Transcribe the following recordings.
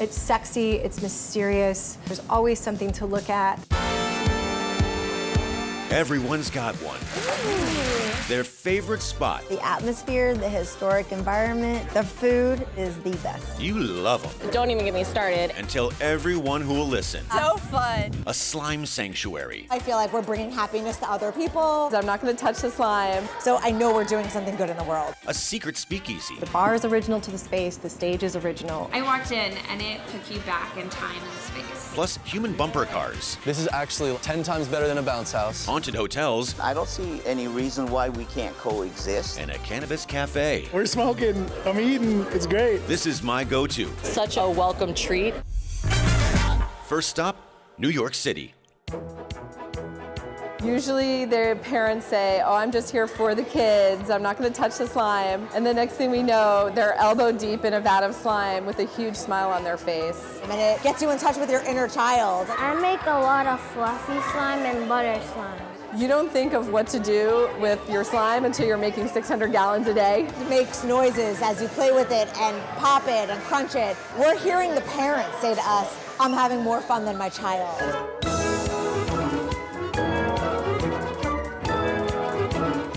It's sexy, it's mysterious. There's always something to look at. Everyone's got one. Their favorite spot. The atmosphere, the historic environment, the food is the best. You love them. Don't even get me started. And tell everyone who will listen. So fun. A slime sanctuary. I feel like we're bringing happiness to other people. I'm not going to touch the slime. So I know we're doing something good in the world. A secret speakeasy. The bar is original to the space, the stage is original. I walked in and it took you back in time and space. Plus human bumper cars. This is actually 10 times better than a bounce house. Haunted hotels. I don't see any reason why we can't coexist. And a cannabis cafe. We're smoking, I'm eating, it's great. This is my go-to. Such a welcome treat. First stop, New York City. Usually their parents say, oh, I'm just here for the kids. I'm not going to touch the slime. And the next thing we know, they're elbow deep in a vat of slime with a huge smile on their face. And it gets you in touch with your inner child. I make a lot of fluffy slime and butter slime. You don't think of what to do with your slime until you're making 600 gallons a day. It makes noises as you play with it and pop it and crunch it. We're hearing the parents say to us, I'm having more fun than my child.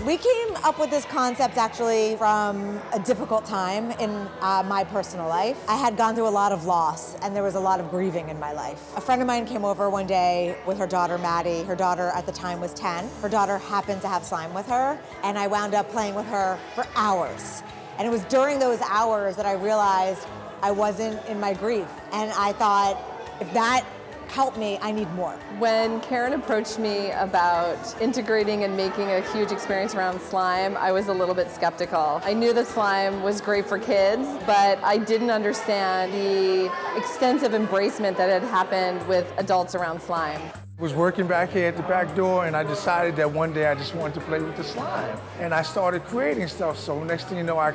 We came up with this concept actually from a difficult time in my personal life. I had gone through a lot of loss and there was a lot of grieving in my life. A friend of mine came over one day with her daughter, Maddie. Her daughter at the time was 10. Her daughter happened to have slime with her and I wound up playing with her for hours. And it was during those hours that I realized I wasn't in my grief. And I thought, if that helped me, I need more. When Karen approached me about integrating and making a huge experience around slime, I was a little bit skeptical. I knew that slime was great for kids, but I didn't understand the extensive embracement that had happened with adults around slime. I was working back here at the back door and I decided that one day I just wanted to play with the slime. And I started creating stuff. So next thing you know, I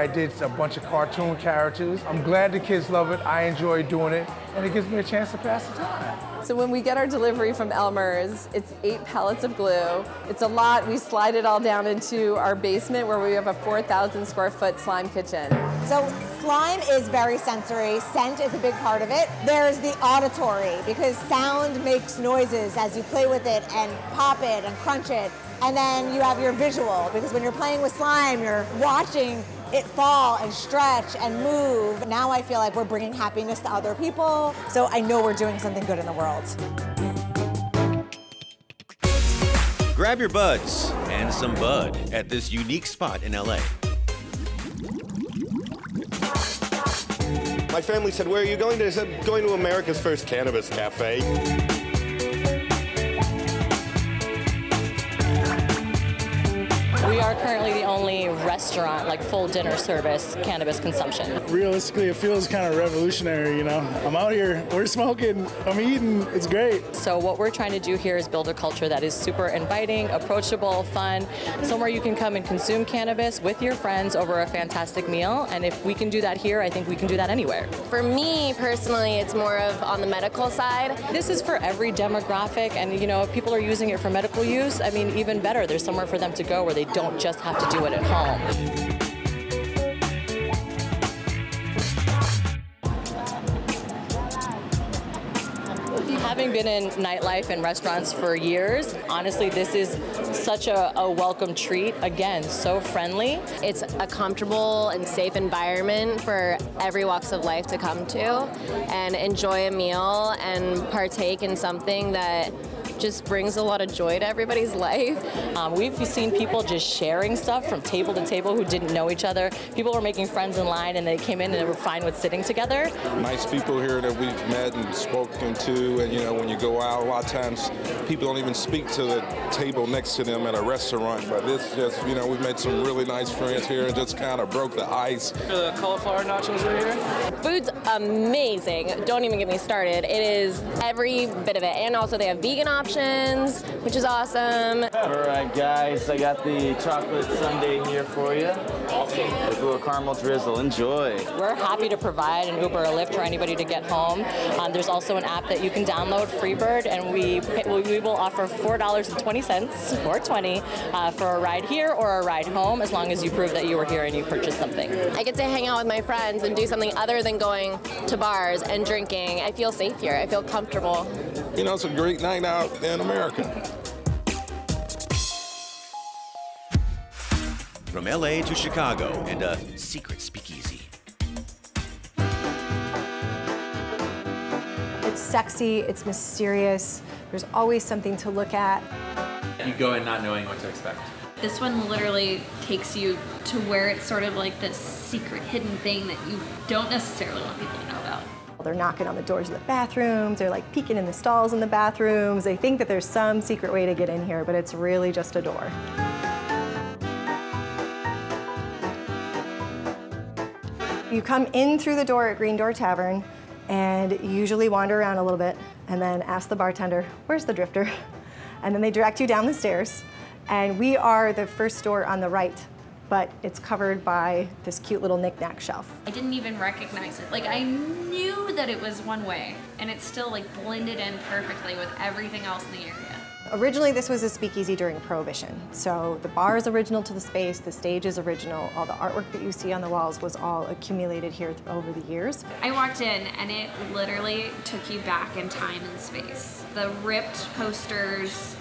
did a bunch of cartoon characters. I'm glad the kids love it. I enjoy doing it. And it gives me a chance to pass the time. So when we get our delivery from Elmer's, it's 8 pallets of glue. It's a lot. We slide it all down into our basement where we have a 4,000 square foot slime kitchen. So slime is very sensory. Scent is a big part of it. There's the auditory because sound makes noises as you play with it and pop it and crunch it. And then you have your visual because when you're playing with slime, you're watching it fall and stretch and move. Now I feel like we're bringing happiness to other people, so I know we're doing something good in the world. Grab your buds and some bud at this unique spot in LA. My family said, where are you going to? I said, going to America's first cannabis cafe. We are currently the only restaurant, like full dinner service, cannabis consumption. Realistically, it feels kind of revolutionary, you know? I'm out here, we're smoking, I'm eating, it's great. So what we're trying to do here is build a culture that is super inviting, approachable, fun, somewhere you can come and consume cannabis with your friends over a fantastic meal. And if we can do that here, I think we can do that anywhere. For me, personally, it's more of on the medical side. This is for every demographic, and you know, if people are using it for medical use, I mean, even better, there's somewhere for them to go where they don't just have to do it at home. Having been in nightlife and restaurants for years, honestly, this is such a welcome treat. Again, so friendly. It's a comfortable and safe environment for every walks of life to come to and enjoy a meal and partake in something that just brings a lot of joy to everybody's life. We've seen people just sharing stuff from table to table who didn't know each other. People were making friends in line and they came in and they were fine with sitting together. Nice people here that we've met and spoken to, and you know, when you go out, a lot of times people don't even speak to the table next to them at a restaurant, but it's just, you know, we've made some really nice friends here and just kind of broke the ice. The cauliflower nachos are here. Food's amazing. Don't even get me started. It is every bit of it. And also they have vegan options, which is awesome. All right, guys, I got the chocolate sundae here for you. With a little caramel drizzle. Enjoy. We're happy to provide an Uber or Lyft for anybody to get home. There's also an app that you can download, Freebird, and we will offer $4.20, $4.20 for a ride here or a ride home, as long as you prove that you were here and you purchased something. I get to hang out with my friends and do something other than than going to bars and drinking. I feel safe here. I feel comfortable. You know, it's a great night out in America. From LA to Chicago and a secret speakeasy. It's sexy, it's mysterious, there's always something to look at. You go in not knowing what to expect. This one literally takes you to where it's sort of like this secret hidden thing that you don't necessarily want people to know about. They're knocking on the doors of the bathrooms, they're like peeking in the stalls in the bathrooms. They think that there's some secret way to get in here, but it's really just a door. You come in through the door at Green Door Tavern and usually wander around a little bit and then ask the bartender, where's the drifter? And then they direct you down the stairs. And we are the first door on the right, but it's covered by this cute little knick-knack shelf. I didn't even recognize it. Like, I knew that it was one way, and it still like blended in perfectly with everything else in the area. Originally, this was a speakeasy during Prohibition. So the bar is original to the space, the stage is original, all the artwork that you see on the walls was all accumulated here over the years. I walked in and it literally took you back in time and space. The ripped posters,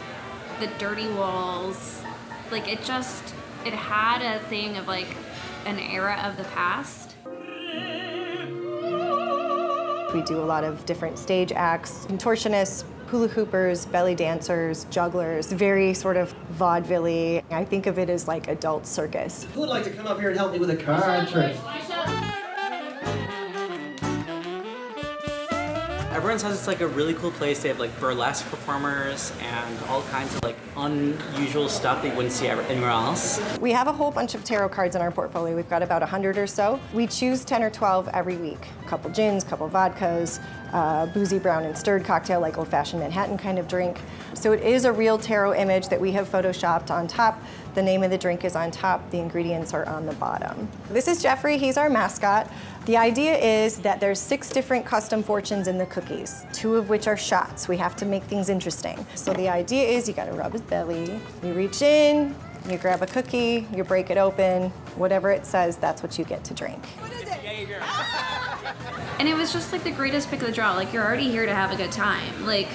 the dirty walls, like it had a thing of like an era of the past. We do a lot of different stage acts, contortionists, hula hoopers, belly dancers, jugglers, very sort of vaudeville-y. I think of it as like adult circus. Who would like to come up here and help me with a card trick? Everyone says it's like a really cool place. They have like burlesque performers and all kinds of like unusual stuff that you wouldn't see anywhere else. We have a whole bunch of tarot cards in our portfolio. We've got about 100 or so. We choose 10 or 12 every week. A couple gins, a couple vodkas, boozy brown and stirred cocktail, like old-fashioned Manhattan kind of drink. So it is a real tarot image that we have photoshopped on top. The name of the drink is on top, the ingredients are on the bottom. This is Jeffrey, he's our mascot. The idea is that there's 6 different custom fortunes in the cookies, 2 of which are shots. We have to make things interesting. So the idea is you gotta rub his belly, you reach in, you grab a cookie, you break it open, whatever it says, that's what you get to drink. What is it? And it was just like the greatest pick of the draw. Like, you're already here to have a good time. Like,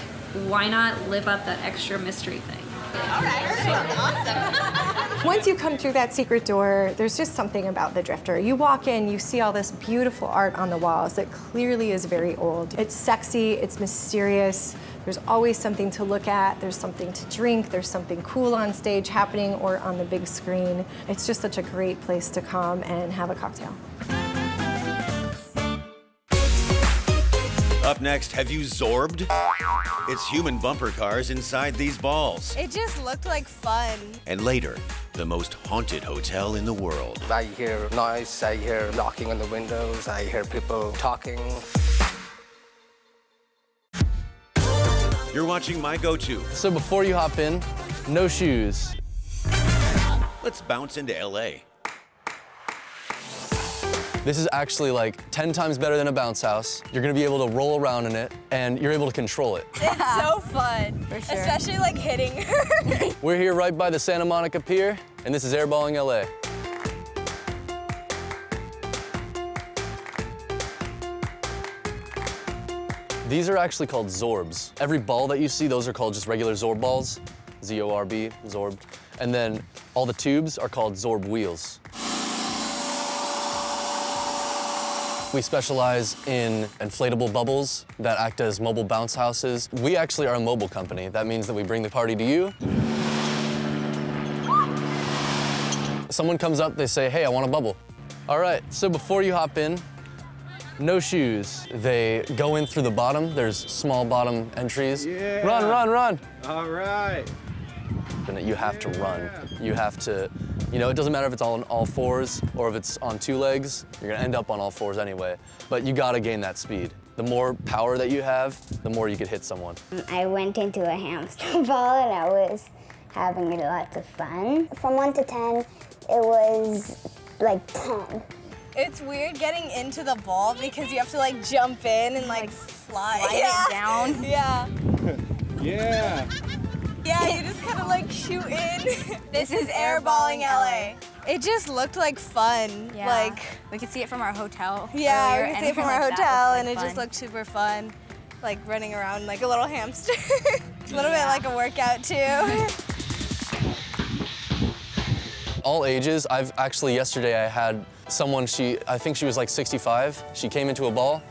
why not live up that extra mystery thing? All right, awesome. Once you come through that secret door, there's just something about the drifter. You walk in, you see all this beautiful art on the walls that clearly is very old. It's sexy, it's mysterious. There's always something to look at. There's something to drink. There's something cool on stage happening or on the big screen. It's just such a great place to come and have a cocktail. Up next, have you zorbed? It's human bumper cars inside these balls. It just looked like fun. And later, the most haunted hotel in the world. I hear noise, I hear knocking on the windows, I hear people talking. You're watching My Go-To. So before you hop in, no shoes. Let's bounce into LA. This is actually like 10 times better than a bounce house. You're gonna be able to roll around in it, and you're able to control it. It's so fun, for sure. Especially like hitting her. We're here right by the Santa Monica Pier, and this is Airballing LA. These are actually called zorbs. Every ball that you see, those are called just regular zorb balls, Z-O-R-B, zorbed. And then all the tubes are called zorb wheels. We specialize in inflatable bubbles that act as mobile bounce houses. We actually are a mobile company. That means that we bring the party to you. Someone comes up, they say, hey, I want a bubble. All right, so before you hop in, no shoes. They go in through the bottom. There's small bottom entries. Yeah. Run, run, run. All right. And you have to run. You have to, you know, it doesn't matter if it's on all fours or if it's on 2 legs, you're gonna end up on all fours anyway. But you gotta gain that speed. The more power that you have, the more you could hit someone. I went into a hamster ball and I was having lots of fun. From 1 to 10, it was like 10. It's weird getting into the ball because you have to like jump in and like slide it down. Yeah. Yeah. Yeah, you just kind of like shoot in. This is airballing LA. It just looked like fun. Yeah. Like we could see it from our hotel. Yeah, earlier. we could see it from Anything our like that hotel, looks and like it just fun. looked super fun. Like running around like a little hamster. A little bit like a workout too. All ages. Yesterday I had someone, I think she was like 65. She came into a ball,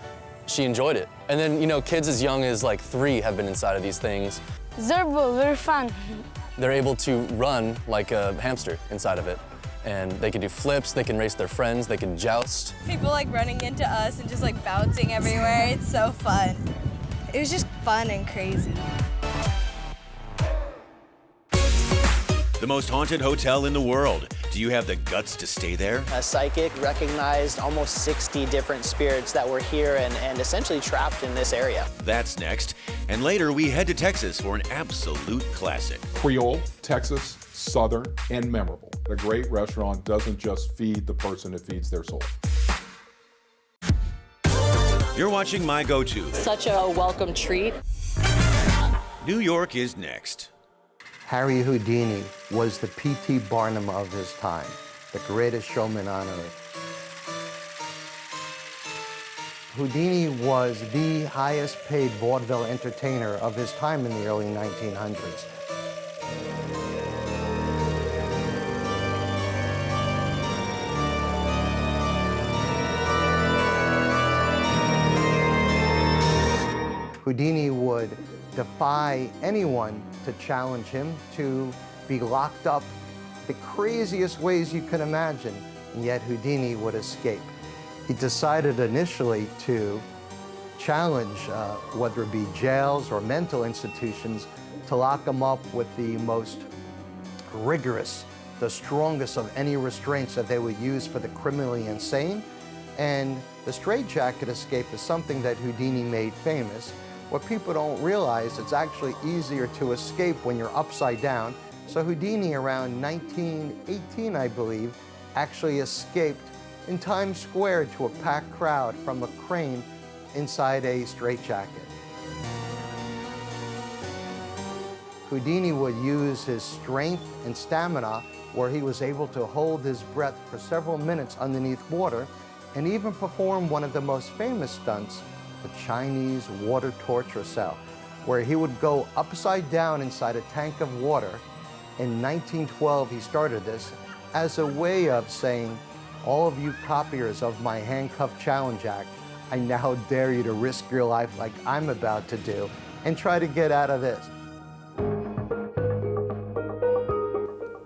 she enjoyed it. And then, kids as young as like 3 have been inside of these things. They're very fun. They're able to run like a hamster inside of it. And they can do flips, they can race their friends, they can joust. People like running into us and just like bouncing everywhere. It's so fun. It was just fun and crazy. The most haunted hotel in the world. Do you have the guts to stay there? A psychic recognized almost 60 different spirits that were here and essentially trapped in this area. That's next. And later, we head to Texas for an absolute classic. Creole, Texas, Southern, and memorable. A great restaurant doesn't just feed the person, it feeds their soul. You're watching My Go-To. Such a welcome treat. New York is next. Harry Houdini was the P.T. Barnum of his time, the greatest showman on earth. Houdini was the highest paid vaudeville entertainer of his time in the early 1900s. Houdini would defy anyone to challenge him, to be locked up the craziest ways you can imagine, and yet Houdini would escape. He decided initially to challenge, whether it be jails or mental institutions, to lock him up with the most rigorous, the strongest of any restraints that they would use for the criminally insane. And the Straitjacket Escape is something that Houdini made famous. What people don't realize, it's actually easier to escape when you're upside down. So Houdini, around 1918, I believe, actually escaped in Times Square to a packed crowd from a crane inside a straitjacket. Houdini would use his strength and stamina, where he was able to hold his breath for several minutes underneath water, and even perform one of the most famous stunts, the Chinese water torture cell, where he would go upside down inside a tank of water. In 1912, he started this as a way of saying, all of you copiers of my Handcuff Challenge Act, I now dare you to risk your life like I'm about to do and try to get out of this.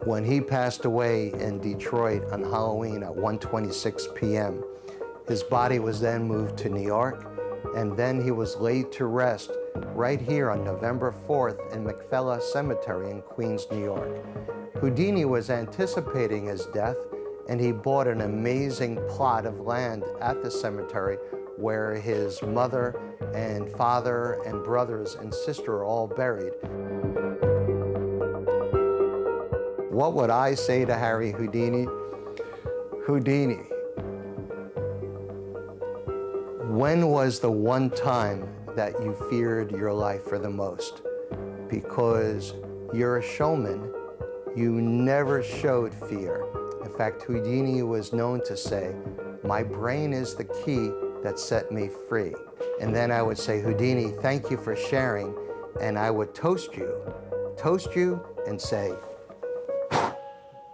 When he passed away in Detroit on Halloween at 1:26 p.m., his body was then moved to New York, and then he was laid to rest right here on November 4th in McFella Cemetery in Queens, New York. Houdini was anticipating his death, and he bought an amazing plot of land at the cemetery where his mother and father and brothers and sister are all buried. What would I say to Harry Houdini? Houdini, when was the one time that you feared your life for the most? Because you're a showman, you never showed fear. In fact, Houdini was known to say, my brain is the key that set me free. And then I would say, Houdini, thank you for sharing. And I would toast you and say,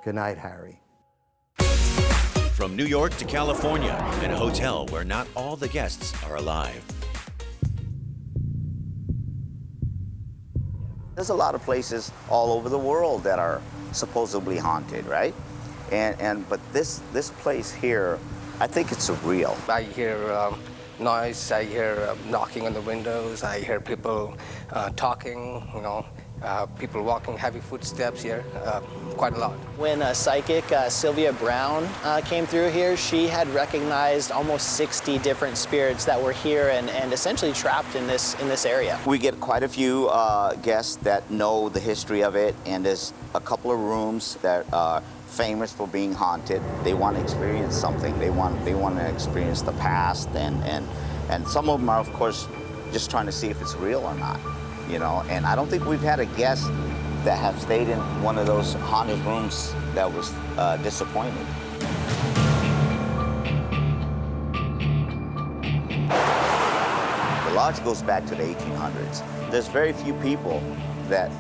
good night, Harry. From New York to California, in a hotel where not all the guests are alive. There's a lot of places all over the world that are supposedly haunted, right? But this place here, I think it's surreal. I hear noise, I hear knocking on the windows, I hear people talking, people walking, heavy footsteps here, quite a lot. When psychic Sylvia Brown came through here, she had recognized almost 60 different spirits that were here and essentially trapped in this area. We get quite a few guests that know the history of it, and there's a couple of rooms that are famous for being haunted. They want to experience something. They want to experience the past, and some of them are, of course, just trying to see if it's real or not. And I don't think we've had a guest that have stayed in one of those haunted rooms that was disappointed. The lodge goes back to the 1800s. There's very few people that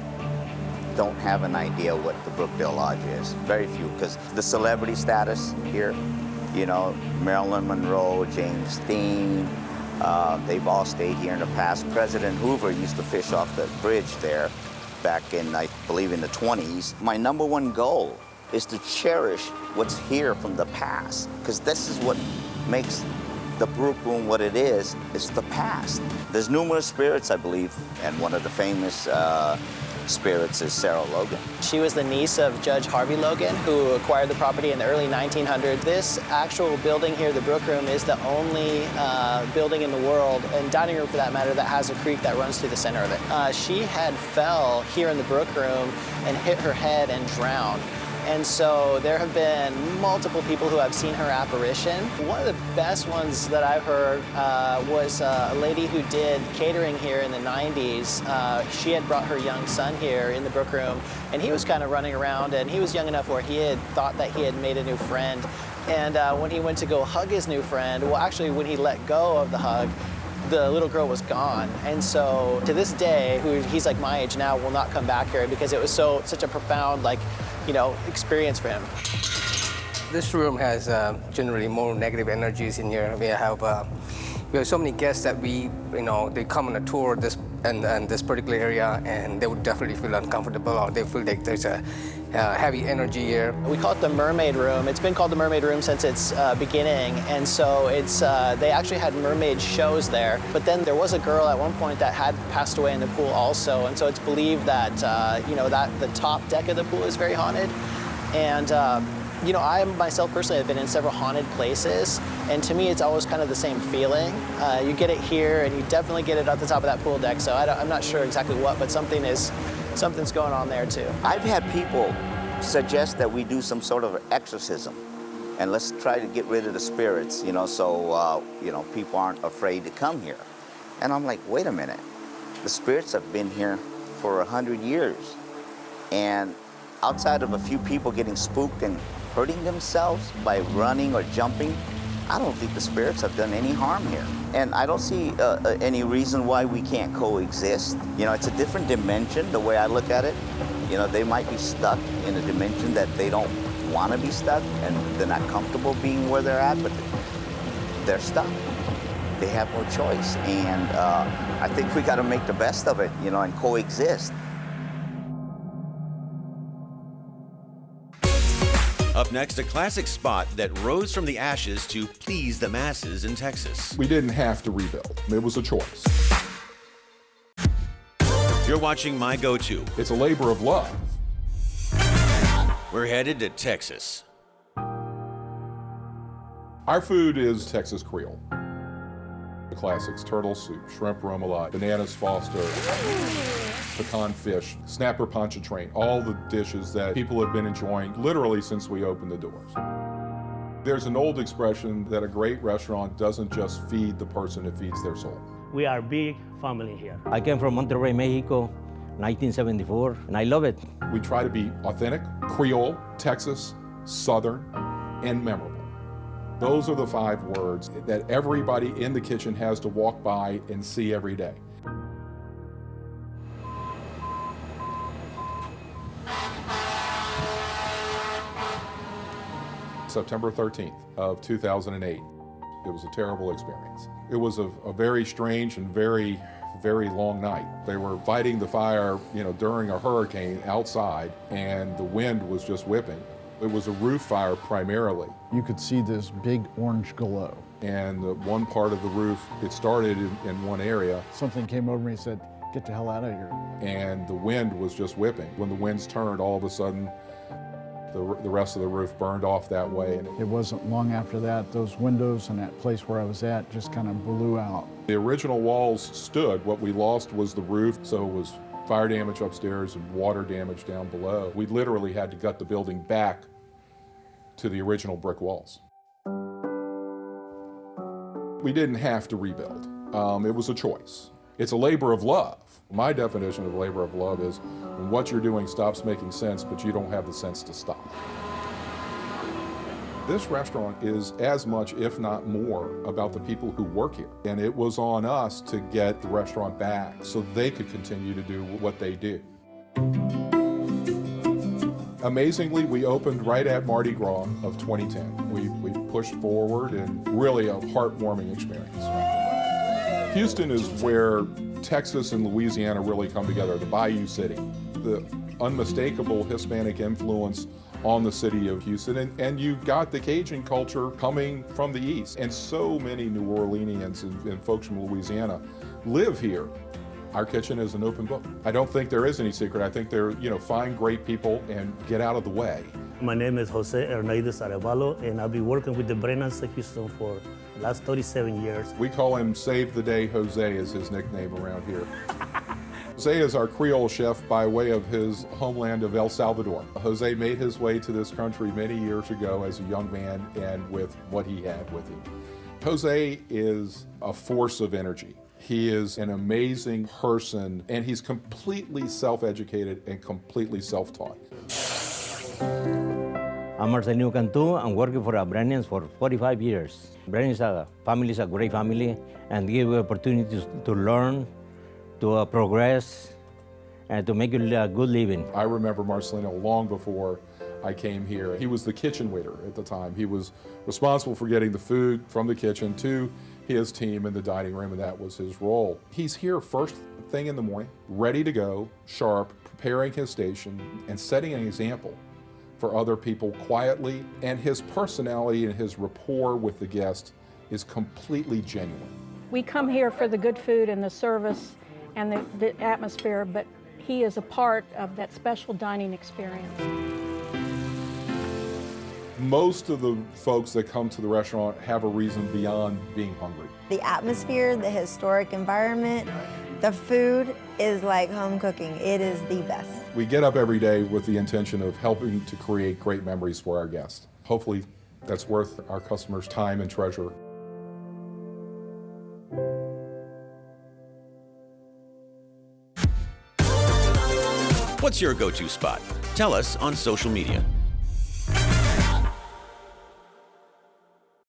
don't have an idea what the Brookdale Lodge is. Very few, because the celebrity status here, you know, Marilyn Monroe, James Dean, they've all stayed here in the past. President Hoover used to fish off the bridge there back in, I believe, in the 20s. My number one goal is to cherish what's here from the past, because this is what makes the Brook Room what it is. It's the past. There's numerous spirits, I believe, and one of the famous spirits is Sarah Logan. She was the niece of Judge Harvey Logan, who acquired the property in the early 1900s. This actual building here, the Brook Room, is the only building in the world, and dining room for that matter, that has a creek that runs through the center of it. She had fell here in the Brook Room and hit her head and drowned. And so there have been multiple people who have seen her apparition. One of the best ones that I've heard was a lady who did catering here in the 90s. She had brought her young son here in the Brook Room, and he was kind of running around, and he was young enough where he had thought that he had made a new friend. And when he went to go hug his new friend, well, actually, when he let go of the hug, the little girl was gone. And so to this day, he's like my age now, will not come back here because it was such a profound, like, you know, experience for him. This room has generally more negative energies in here. We have so many guests that they come on a tour this particular area, and they would definitely feel uncomfortable, or they feel like there's a heavy energy here. We call it the Mermaid Room. It's been called the Mermaid Room since its beginning, and so they actually had mermaid shows there. But then there was a girl at one point that had passed away in the pool also, and so it's believed that that the top deck of the pool is very haunted. And I myself personally have been in several haunted places, and to me it's always kind of the same feeling. You get it here, and you definitely get it at the top of that pool deck, so I'm not sure exactly what, but something's going on there too. I've had people suggest that we do some sort of exorcism, and let's try to get rid of the spirits, so people aren't afraid to come here. And I'm like, wait a minute, the spirits have been here for 100 years, and outside of a few people getting spooked and hurting themselves by running or jumping, I don't think the spirits have done any harm here. And I don't see any reason why we can't coexist. It's a different dimension, the way I look at it. They might be stuck in a dimension that they don't want to be stuck, and they're not comfortable being where they're at, but they're stuck. They have no choice. And I think we got to make the best of it, and coexist. Up next, a classic spot that rose from the ashes to please the masses in Texas. We didn't have to rebuild. It was a choice. You're watching My Go-To. It's a labor of love. We're headed to Texas. Our food is Texas Creole. The classics: turtle soup, shrimp remoulade, bananas Foster, pecan fish, snapper pontchartrain, all the dishes that people have been enjoying literally since we opened the doors. There's an old expression that a great restaurant doesn't just feed the person, it feeds their soul. We are a big family here. I came from Monterrey, Mexico, 1974, and I love it. We try to be authentic, Creole, Texas, Southern, and memorable. Those are the 5 words that everybody in the kitchen has to walk by and see every day. September 13th of 2008. It was a terrible experience. It was a very strange and very, very long night. They were fighting the fire, during a hurricane outside, and the wind was just whipping. It was a roof fire primarily. You could see this big orange glow. And one part of the roof, it started in one area. Something came over me and said, "Get the hell out of here." And the wind was just whipping. When the winds turned, all of a sudden, the rest of the roof burned off that way. And it wasn't long after that, those windows and that place where I was at just kind of blew out. The original walls stood. What we lost was the roof, so it was fire damage upstairs and water damage down below. We literally had to gut the building back to the original brick walls. We didn't have to rebuild. It was a choice. It's a labor of love. My definition of labor of love is when what you're doing stops making sense, but you don't have the sense to stop. This restaurant is as much, if not more, about the people who work here. And it was on us to get the restaurant back so they could continue to do what they do. Amazingly, we opened right at Mardi Gras of 2010. We pushed forward and really a heartwarming experience. Houston is where Texas and Louisiana really come together, the Bayou City. The unmistakable Hispanic influence on the city of Houston, and you've got the Cajun culture coming from the east. And so many New Orleanians and folks from Louisiana live here. Our kitchen is an open book. I don't think there is any secret. I think they're, find great people and get out of the way. My name is Jose Hernandez Arevalo, and I've been working with the Brennans of Houston for the last 37 years. We call him Save the Day Jose is his nickname around here. Jose is our Creole chef by way of his homeland of El Salvador. Jose made his way to this country many years ago as a young man and with what he had with him. Jose is a force of energy. He is an amazing person, and he's completely self-educated and completely self-taught. I'm Arsenio Cantu. I'm working for Brennans for 45 years. Brennans family is a great family and give opportunities to learn, to progress, and to make a good living. I remember Marcelino long before I came here. He was the kitchen waiter at the time. He was responsible for getting the food from the kitchen to his team in the dining room, and that was his role. He's here first thing in the morning, ready to go, sharp, preparing his station, and setting an example for other people quietly, and his personality and his rapport with the guest is completely genuine. We come here for the good food and the service and the atmosphere, but he is a part of that special dining experience. Most of the folks that come to the restaurant have a reason beyond being hungry. The atmosphere, the historic environment, the food is like home cooking. It is the best. We get up every day with the intention of helping to create great memories for our guests. Hopefully that's worth our customers' time and treasure. What's your go-to spot? Tell us on social media.